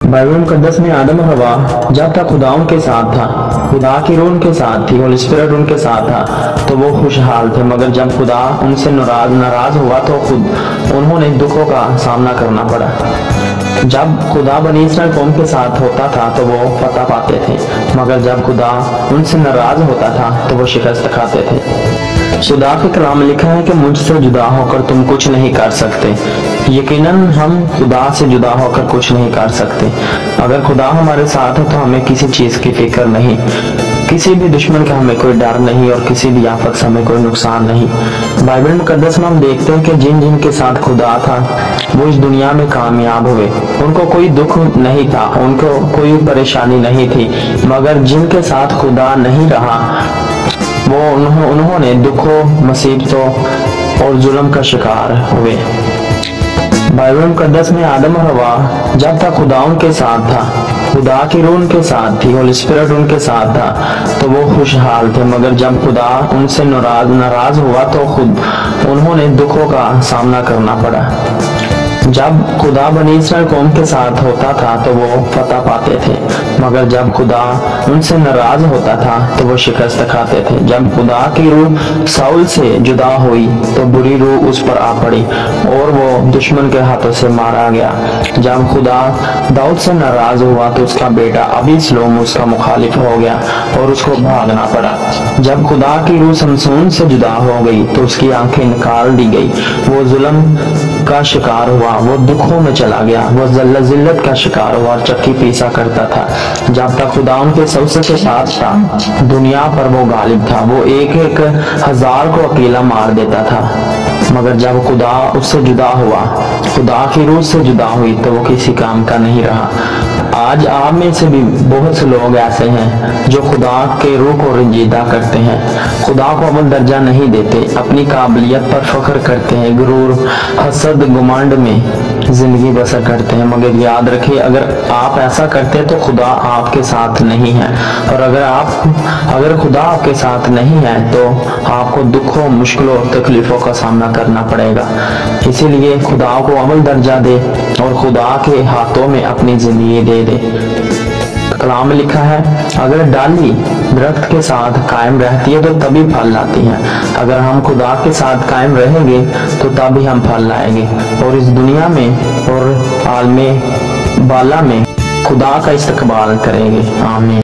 Bible मुकद्दस में आदम और हवा जब तक खुदा उनके साथ था, खुदा की रूह उनके साथ थी, होली स्पिरिट उनके साथ था, तो वो खुशहाल थे। मगर जब खुदा उनसे नाराज हुआ तो खुद उन्होंने दुखों का सामना करना पड़ा। जब खुदा बनी इस्राएल कौम के साथ होता था तो वो फतह पाते थे, मगर जब खुदा उनसे नाराज होता था तो वो शिकस्त खाते थे। खुदा के कलाम में लिखा है कि मुझसे जुदा होकर तुम कुछ नहीं कर सकते। यकीनन हम खुदा से जुदा होकर कुछ नहीं कर सकते। अगर खुदा हमारे साथ है तो हमें किसी चीज की फिक्र नहीं, किसी भी दुश्मन का हमें कोई डर नहीं और किसी भी आफत से हमें कोई नुकसान नहीं। बाइबल मुकद्दस में हम देखते हैं कि जिन जिन के साथ खुदा था वो इस दुनिया में कामयाब हुए। उनको कोई दुख नहीं था, उनको कोई परेशानी नहीं थी, मगर जिनके साथ खुदा नहीं रहा वो उन्होंने दुखों, मुसीबतों और जुल्म का शिकार हुए। बाइबल मुकद्दस में आदम और हवा जब तक खुदा उनके साथ था, खुदा की रूह उनके साथ थी, होली स्पिरिट उनके साथ था, तो वो खुशहाल थे। मगर जब खुदा उनसे नाराज हुआ तो खुद उन्होंने दुखों का सामना करना पड़ा। जब खुदा बनी इस्राएल कौम के साथ होता था तो वो फतह पाते थे, मगर जब खुदा उनसे नाराज होता था तो वो शिकस्त खाते थे। जब खुदा की रूह साउल से जुदा हुई तो बुरी रूह उस पर आ पड़ी और वो दुश्मन के हाथों से मारा गया। जब खुदा दाऊद से नाराज हुआ तो उसका बेटा अबीसलोम उसका मुखालिफ हो गया और उसको भागना पड़ा। जब खुदा की रूह समसून से जुदा हो गई तो उसकी आंखें निकाल दी गई, वो जुल्म का शिकार हुआ, वो दुखों में चला गया, वो जिल्लत का शिकार हुआ और चक्की पीसा करता था। जब तक खुदा उनके सबसे के साथ था दुनिया पर वो गालिब था, वो एक हजार को अकेला मार देता था। मगर जब खुदा उससे जुदा हुआ, खुदा की रूह से जुदा हुई तो वो किसी काम का नहीं रहा। आज आप में से भी बहुत से लोग ऐसे हैं जो खुदा के रूह को रंजीदा करते हैं, खुदा को अव्वल दर्जा नहीं देते, अपनी काबिलियत पर फख्र करते हैं, गुरूर, हसद, गुमांड में जिंदगी बसर करते हैं। मगर याद रखिए, अगर आप ऐसा करते हैं तो खुदा आपके साथ नहीं है, और अगर खुदा आपके साथ नहीं है तो आपको दुखों, मुश्किलों और तकलीफों का सामना करना पड़ेगा। इसीलिए खुदा को अव्वल दर्जा दे और खुदा के हाथों में अपनी जिंदगी दे दे। कलाम में लिखा है, अगर डाली दरख्त के साथ कायम रहती है तो तभी फल लाती है। अगर हम खुदा के साथ कायम रहेंगे तो तभी हम फल लाएंगे और इस दुनिया में और आलमे बाला में खुदा का इस्तकबाल करेंगे। आमीन।